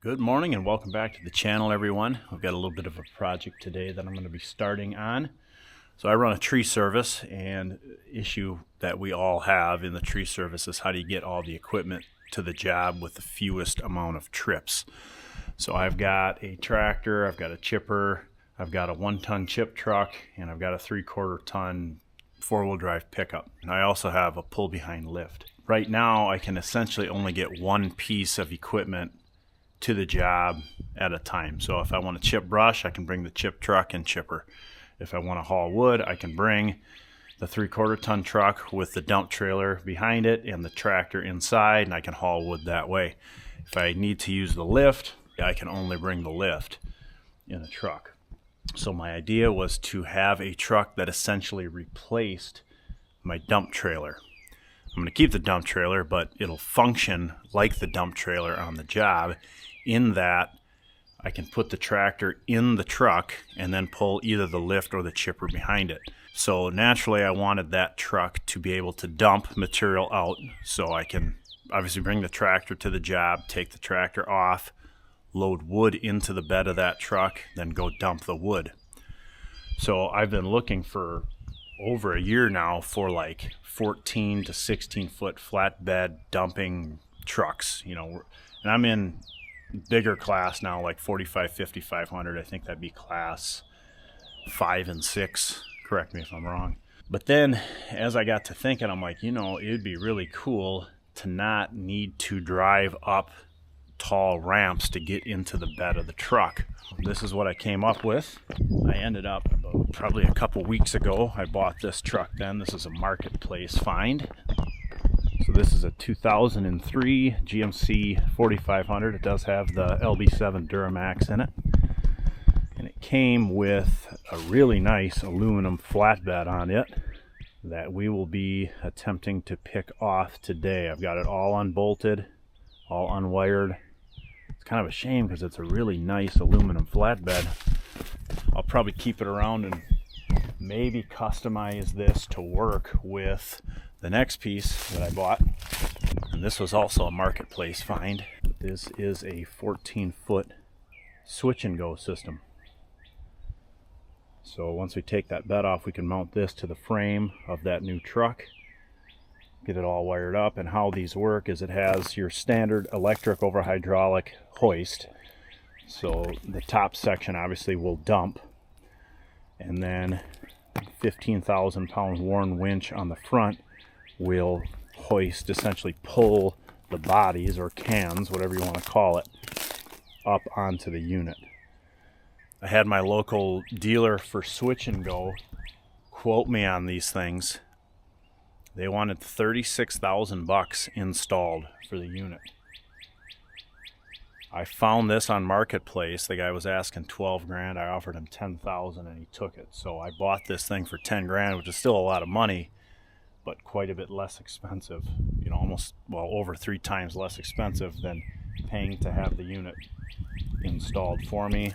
Good morning and welcome back to the channel, everyone. We've got a little bit of a project today that I'm going to be starting on. So I run a tree service, and issue that we all have in the tree service is how do you get all the equipment to the job with the fewest amount of trips. So I've got a tractor, I've got a chipper, I've got a 1-ton chip truck, and I've got a 3/4 ton 4-wheel drive pickup. And I also have a pull behind lift. Right now I can essentially only get one piece of equipment to the job at a time. So if I want to chip brush, I can bring the chip truck and chipper. If I want to haul wood, I can bring the 3/4 ton truck with the dump trailer behind it and the tractor inside, and I can haul wood that way. If I need to use the lift, I can only bring the lift in a truck. So my idea was to have a truck that essentially replaced my dump trailer. I'm going to keep the dump trailer, but it'll function like the dump trailer on the job, in that I can put the tractor in the truck and then pull either the lift or the chipper behind it. So naturally I wanted that truck to be able to dump material out, so I can obviously bring the tractor to the job, take the tractor off, load wood into the bed of that truck, then go dump the wood. So I've been looking for over a year now for like 14 to 16 foot flatbed dumping trucks, and I'm in bigger class now, like 45, 50, 500. I think that'd be class 5 and 6. Correct me if I'm wrong. But then as I got to thinking, I'm like, it'd be really cool to not need to drive up tall ramps to get into the bed of the truck. This is what I came up with. I ended up probably a couple weeks ago, I bought this truck then. This is a marketplace find. So this is a 2003 GMC 4500. It does have the LB7 Duramax in it. And it came with a really nice aluminum flatbed on it that we will be attempting to pick off today. I've got it all unbolted, all unwired. It's kind of a shame because it's a really nice aluminum flatbed. I'll probably keep it around and maybe customize this to work with the next piece that I bought. And this was also a marketplace find. This is a 14-foot switch and go system. So once we take that bed off, we can mount this to the frame of that new truck, get it all wired up. And how these work is it has your standard electric over hydraulic hoist. So the top section obviously will dump, and then 15,000 pound Warn winch on the front will hoist, essentially pull the bodies or cans, whatever you want to call it, up onto the unit. I had my local dealer for Switch and Go quote me on these things. They wanted $36,000 installed for the unit. I found this on Marketplace. The guy was asking 12 grand. I offered him 10,000 and he took it. So I bought this thing for 10 grand, which is still a lot of money, but quite a bit less expensive, almost, over 3 times less expensive than paying to have the unit installed for me.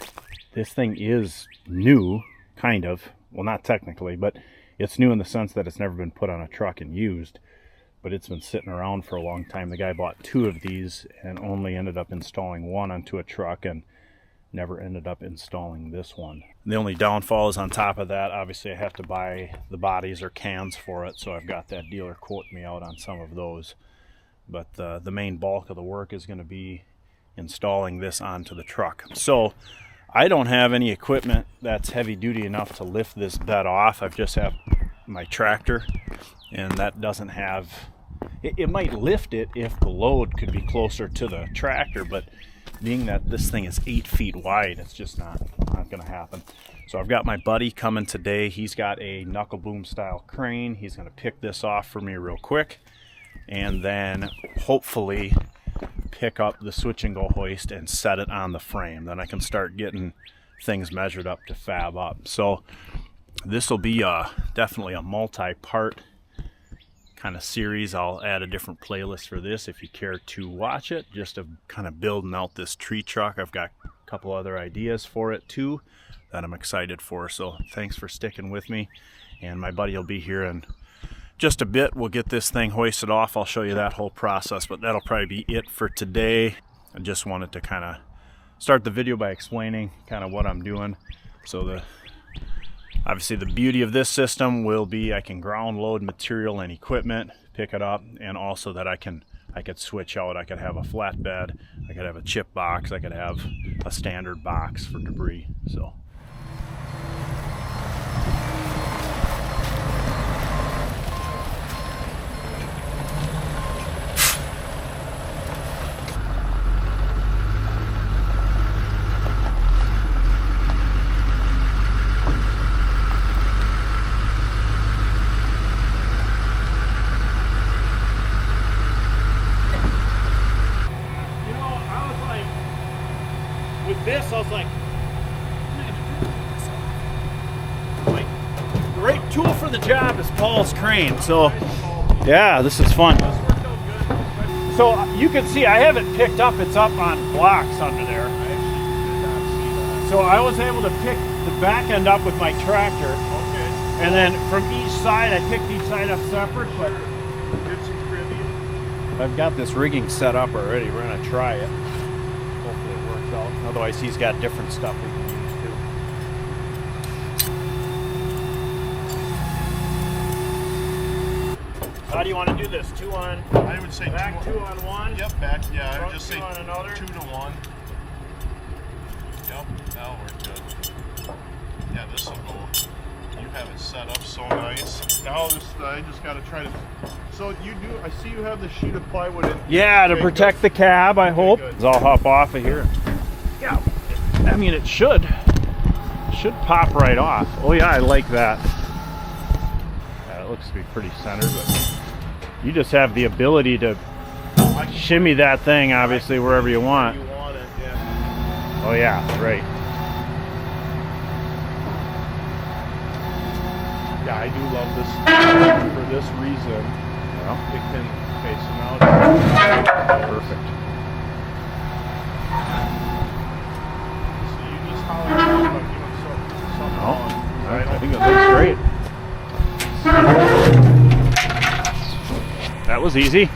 This thing is new, kind of. Well, not technically, but it's new in the sense that it's never been put on a truck and used, but it's been sitting around for a long time. The guy bought 2 of these and only ended up installing one onto a truck and never ended up installing this one. The only downfall is on top of that, obviously I have to buy the bodies or cans for it, so I've got that dealer quoting me out on some of those. But the main bulk of the work is going to be installing this onto the truck. So I don't have any equipment that's heavy duty enough to lift this bed off. I just have my tractor, and that doesn't have, it might lift it if the load could be closer to the tractor, but being that this thing is 8 feet wide, it's just not going to happen. So I've got my buddy coming today. He's got a knuckle boom style crane. He's going to pick this off for me real quick, and then hopefully pick up the switch and go hoist and set it on the frame. Then I can start getting things measured up to fab up. So this will be definitely a multi-part kind of series. I'll add a different playlist for this if you care to watch it, just to kind of building out this tree truck. I've got a couple other ideas for it too that I'm excited for. So thanks for sticking with me, and my buddy will be here in just a bit. We'll get this thing hoisted off. I'll show you that whole process, but that'll probably be it for today. I just wanted to kind of start the video by explaining kind of what I'm doing. So obviously the beauty of this system will be I can ground load material and equipment, pick it up, and also that I could switch out. I could have a flatbed, I could have a chip box, I could have a standard box for debris. So with this, I was like, the right tool for the job is Paul's crane. So, yeah, this is fun. So you can see I haven't picked up. It's up on blocks under there. So I was able to pick the back end up with my tractor. Okay. And then from each side, I picked each side up separate. But I've got this rigging set up already. We're gonna try it. Otherwise, he's got different stuff we can use too. How do you want to do this? 2 on? I would say back 2 on 1. Yep, back. Yeah, I would just say on another. 2 to 1. Yep, that'll work good. Yeah, this will go. You have it set up so nice. Now this, I just got to try to. So you do. I see you have the sheet of plywood in. Yeah, to protect the cab. I hope. So I'll hop off of here. Yeah, I mean it should pop right off. Oh yeah, I like that. Yeah, it looks to be pretty centered, but you just have the ability to shimmy that thing, obviously, wherever you want. Oh yeah, right. Yeah, I do love this for this reason. Well, it can. Okay, so now it's perfect. I think it looks great. That was easy.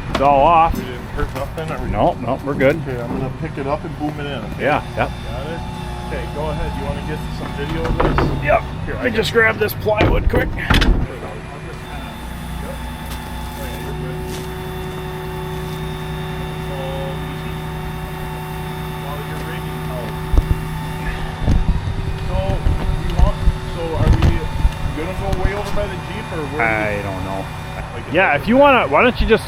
It's all off. We didn't hurt nothing? No, we're good. Okay, I'm going to pick it up and boom it in. Okay? Yeah, yep. Got it? Okay, go ahead. You want to get some video of this? Yep. Here, I just grab this plywood quick. I don't know. Yeah, if you want to, why don't you just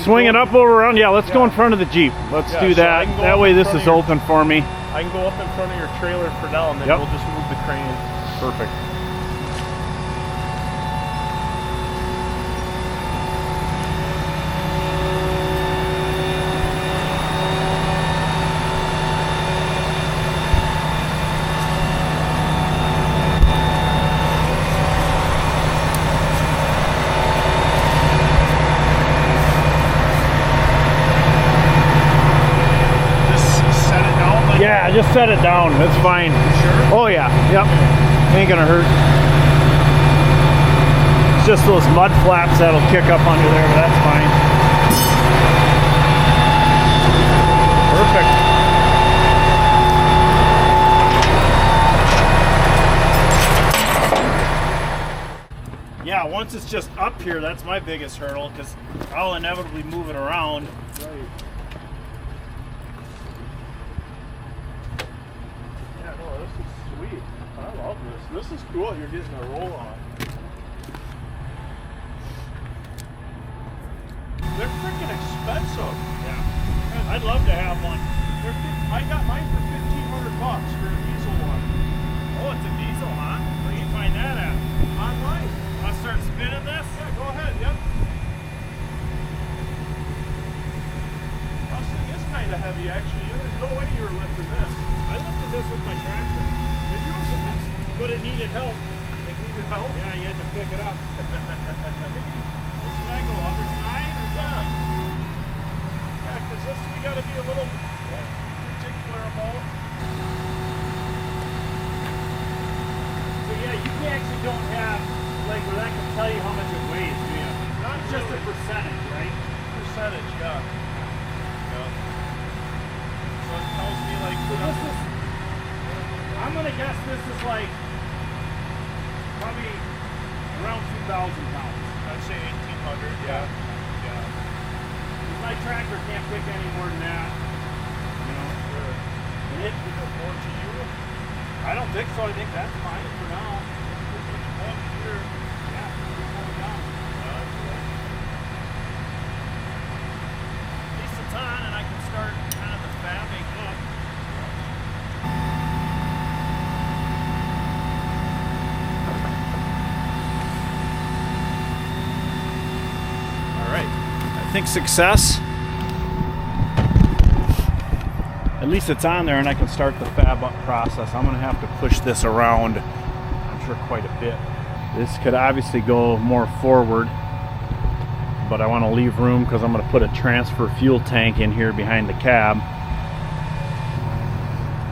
swing it up over around? Yeah, let's go in front of the Jeep. Let's do that. So that way this is open for me. I can go up in front of your trailer for now, and then we'll just move the crane. Perfect. Yeah, just set it down. That's fine. Sure? Oh yeah. Yep. Ain't gonna hurt. It's just those mud flaps that'll kick up under there, but that's fine. Perfect. Yeah, once it's just up here, that's my biggest hurdle, because I'll inevitably move it around. Right. This is cool. You're getting a roll on. They're freaking expensive. Yeah. I'd love to have one. I got mine for $1,500 for a diesel one. Oh, it's a diesel, huh? Where do you find that at? Online. I'll start spinning this? Yeah, go ahead. Yep. This thing is kind of heavy, actually. There's no way you were lifting this. I lifted this with my tractor. Did you? But it needed help. It needed help? Yeah, you had to pick it up. Should I go other side or yeah? Yeah, because this we got to be a little particular about. So yeah, you actually don't have like where that can tell you how much it weighs, do you? Not it's just a percentage, right? Percentage, yeah. So it tells me like gonna guess this is like probably around 2,000 pounds. I'd say 1,800. Yeah. Yeah. My tractor can't pick any more than that. You know, Sure. and it More to you? I don't think so. I think that's fine for now. One here. Yeah, it's coming down. At least it's on, and I can start kind of the fabbing up. All right, I think success. At least it's on there, and I can start the fab up process. I'm going to have to push this around, I'm sure, quite a bit. This could obviously go more forward, but I want to leave room because I'm going to put a transfer fuel tank in here behind the cab.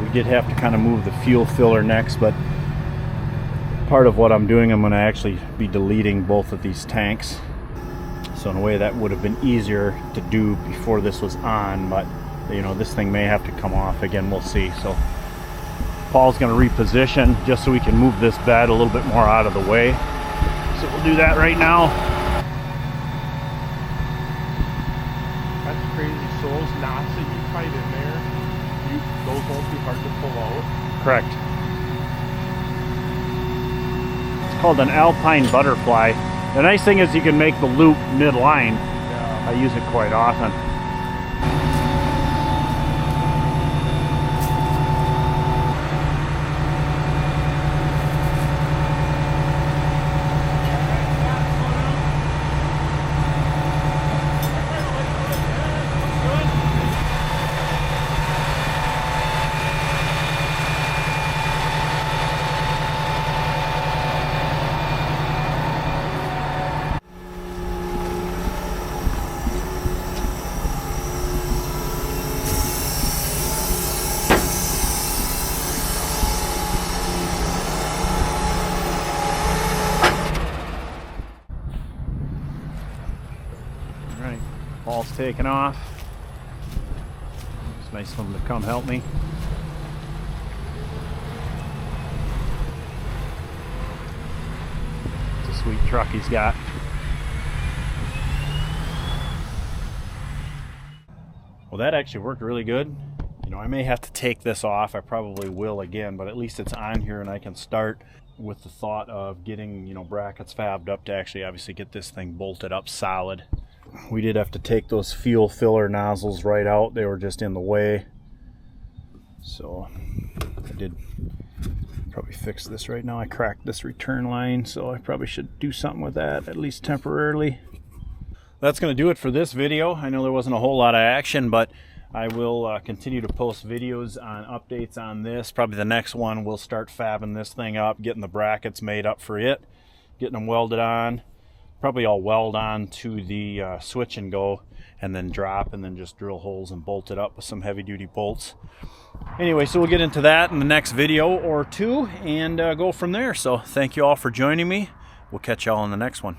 We did have to kind of move the fuel filler next, but part of what I'm doing, I'm going to actually be deleting both of these tanks. So in a way that would have been easier to do before this was on, but you know, this thing may have to come off again. We'll see. So Paul's going to reposition just so we can move this bed a little bit more out of the way. So we'll do that right now. That's crazy. So those knots that you tied in there, those won't be hard to pull out. Correct. It's called an Alpine butterfly. The nice thing is you can make the loop mid-line. Yeah. I use it quite often. Paul's taking off. It's nice of him to come help me. It's a sweet truck he's got. Well, that actually worked really good. You know, I may have to take this off. I probably will again, but at least it's on here and I can start with the thought of getting, you know, brackets fabbed up to actually obviously get this thing bolted up solid. We did have to take those fuel filler nozzles right out. They were just in the way. So I did probably fix this right now. I cracked this return line, so I probably should do something with that, at least temporarily. That's going to do it for this video. I know there wasn't a whole lot of action, but I will continue to post videos on updates on this. Probably the next one we'll start fabbing this thing up, getting the brackets made up for it, getting them welded on. Probably I'll weld on to the switch and go, and then drop, and then just drill holes and bolt it up with some heavy duty bolts. Anyway, so we'll get into that in the next video or two and go from there. So thank you all for joining me. We'll catch y'all in the next one.